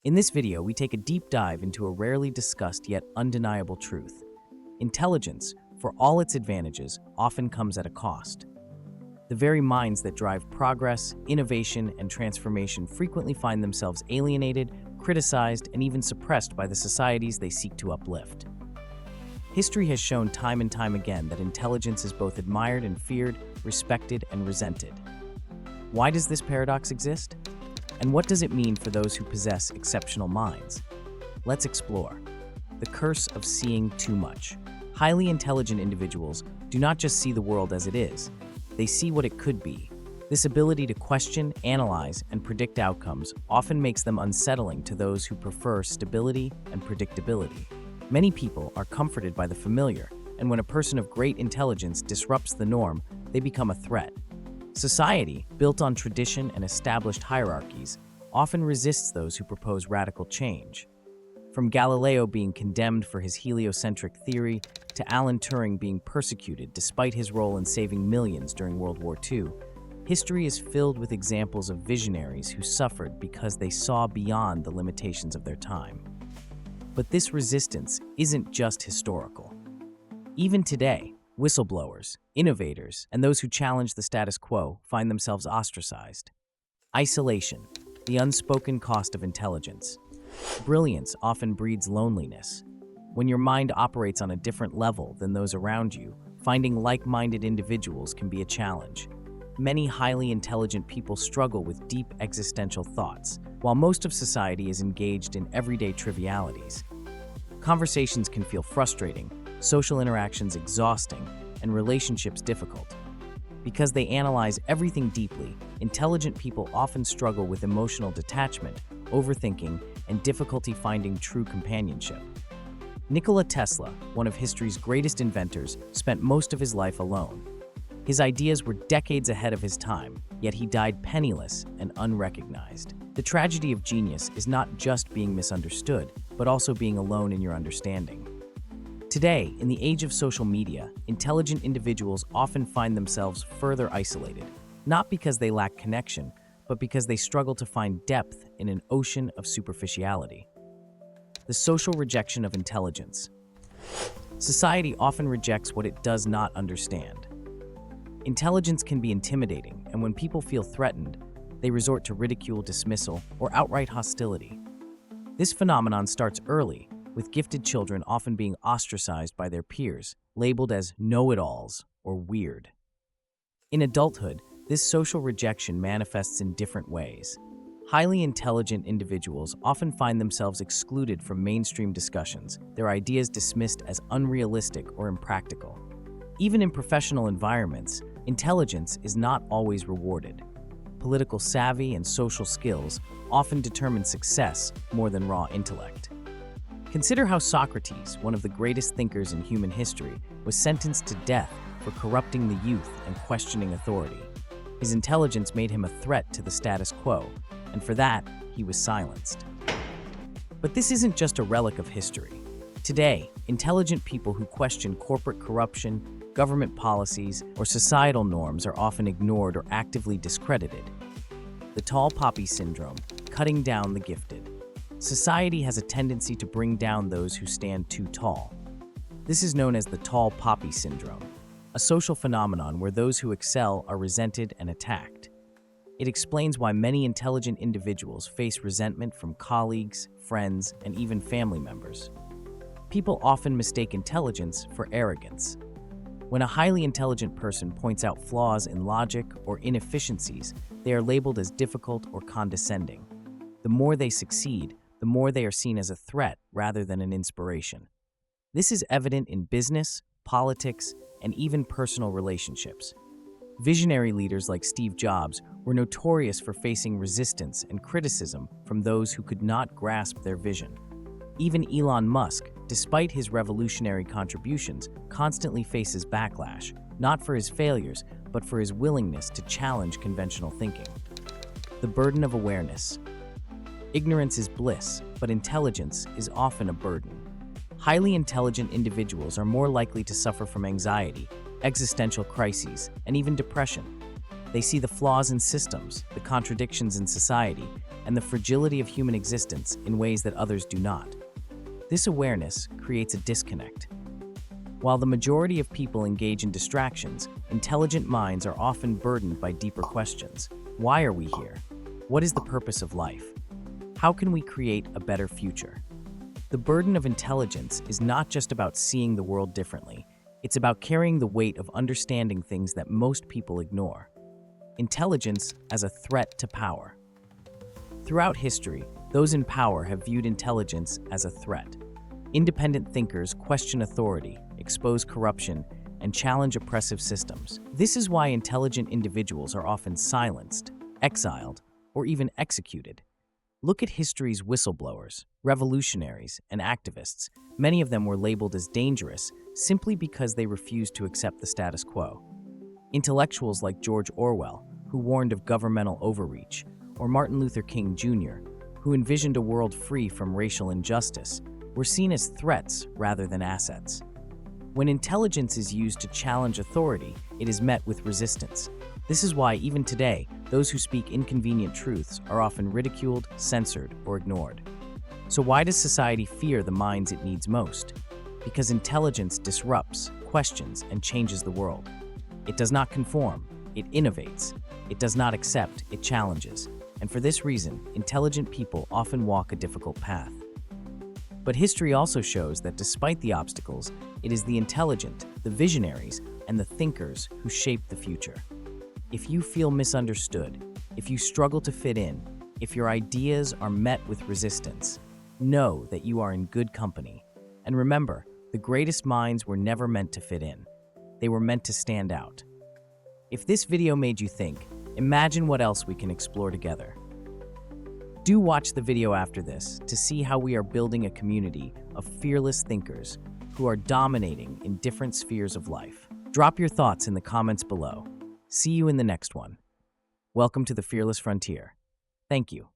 In this video, we take a deep dive into a rarely discussed yet undeniable truth. Intelligence, for all its advantages, often comes at a cost. The very minds that drive progress, innovation, and transformation frequently find themselves alienated, criticized, and even suppressed by the societies they seek to uplift. History has shown time and time again that intelligence is both admired and feared, respected and resented. Why does this paradox exist? And what does it mean for those who possess exceptional minds? Let's explore. The curse of seeing too much. Highly intelligent individuals do not just see the world as it is, they see what it could be. This ability to question, analyze, and predict outcomes often makes them unsettling to those who prefer stability and predictability. Many people are comforted by the familiar, and when a person of great intelligence disrupts the norm, they become a threat. Society, built on tradition and established hierarchies, often resists those who propose radical change. From Galileo being condemned for his heliocentric theory to Alan Turing being persecuted despite his role in saving millions during World War II, history is filled with examples of visionaries who suffered because they saw beyond the limitations of their time. But this resistance isn't just historical. Even today, whistleblowers, innovators, and those who challenge the status quo find themselves ostracized. Isolation, the unspoken cost of intelligence. Brilliance often breeds loneliness. When your mind operates on a different level than those around you, finding like-minded individuals can be a challenge. Many highly intelligent people struggle with deep existential thoughts, while most of society is engaged in everyday trivialities. Conversations can feel frustrating, social interactions exhausting, and relationships difficult. Because they analyze everything deeply, intelligent people often struggle with emotional detachment, overthinking, and difficulty finding true companionship. Nikola Tesla, one of history's greatest inventors, spent most of his life alone. His ideas were decades ahead of his time, yet he died penniless and unrecognized. The tragedy of genius is not just being misunderstood, but also being alone in your understanding. Today, in the age of social media, intelligent individuals often find themselves further isolated, not because they lack connection, but because they struggle to find depth in an ocean of superficiality. The social rejection of intelligence. Society often rejects what it does not understand. Intelligence can be intimidating, and when people feel threatened, they resort to ridicule, dismissal, or outright hostility. This phenomenon starts early, with gifted children often being ostracized by their peers, labeled as know-it-alls or weird. In adulthood, this social rejection manifests in different ways. Highly intelligent individuals often find themselves excluded from mainstream discussions, their ideas dismissed as unrealistic or impractical. Even in professional environments, intelligence is not always rewarded. Political savvy and social skills often determine success more than raw intellect. Consider how Socrates, one of the greatest thinkers in human history, was sentenced to death for corrupting the youth and questioning authority. His intelligence made him a threat to the status quo, and for that, he was silenced. But this isn't just a relic of history. Today, intelligent people who question corporate corruption, government policies, or societal norms are often ignored or actively discredited. The tall poppy syndrome, cutting down the gifted. Society has a tendency to bring down those who stand too tall. This is known as the tall poppy syndrome, a social phenomenon where those who excel are resented and attacked. It explains why many intelligent individuals face resentment from colleagues, friends, and even family members. People often mistake intelligence for arrogance. When a highly intelligent person points out flaws in logic or inefficiencies, they are labeled as difficult or condescending. The more they succeed, the more they are seen as a threat rather than an inspiration. This is evident in business, politics, and even personal relationships. Visionary leaders like Steve Jobs were notorious for facing resistance and criticism from those who could not grasp their vision. Even Elon Musk, despite his revolutionary contributions, constantly faces backlash, not for his failures, but for his willingness to challenge conventional thinking. The burden of awareness. Ignorance is bliss, but intelligence is often a burden. Highly intelligent individuals are more likely to suffer from anxiety, existential crises, and even depression. They see the flaws in systems, the contradictions in society, and the fragility of human existence in ways that others do not. This awareness creates a disconnect. While the majority of people engage in distractions, intelligent minds are often burdened by deeper questions. Why are we here? What is the purpose of life? How can we create a better future? The burden of intelligence is not just about seeing the world differently. It's about carrying the weight of understanding things that most people ignore. Intelligence as a threat to power. Throughout history, those in power have viewed intelligence as a threat. Independent thinkers question authority, expose corruption, and challenge oppressive systems. This is why intelligent individuals are often silenced, exiled, or even executed. Look at history's whistleblowers, revolutionaries, and activists. Many of them were labeled as dangerous simply because they refused to accept the status quo. Intellectuals like George Orwell, who warned of governmental overreach, or Martin Luther King Jr., who envisioned a world free from racial injustice, were seen as threats rather than assets. When intelligence is used to challenge authority, it is met with resistance. This is why, even today, those who speak inconvenient truths are often ridiculed, censored, or ignored. So why does society fear the minds it needs most? Because intelligence disrupts, questions, and changes the world. It does not conform, it innovates. It does not accept, it challenges. And for this reason, intelligent people often walk a difficult path. But history also shows that despite the obstacles, it is the intelligent, the visionaries, and the thinkers who shape the future. If you feel misunderstood, if you struggle to fit in, if your ideas are met with resistance, know that you are in good company. And remember, the greatest minds were never meant to fit in. They were meant to stand out. If this video made you think, imagine what else we can explore together. Do watch the video after this to see how we are building a community of fearless thinkers who are dominating in different spheres of life. Drop your thoughts in the comments below. See you in the next one. Welcome to the Fearless Frontier. Thank you.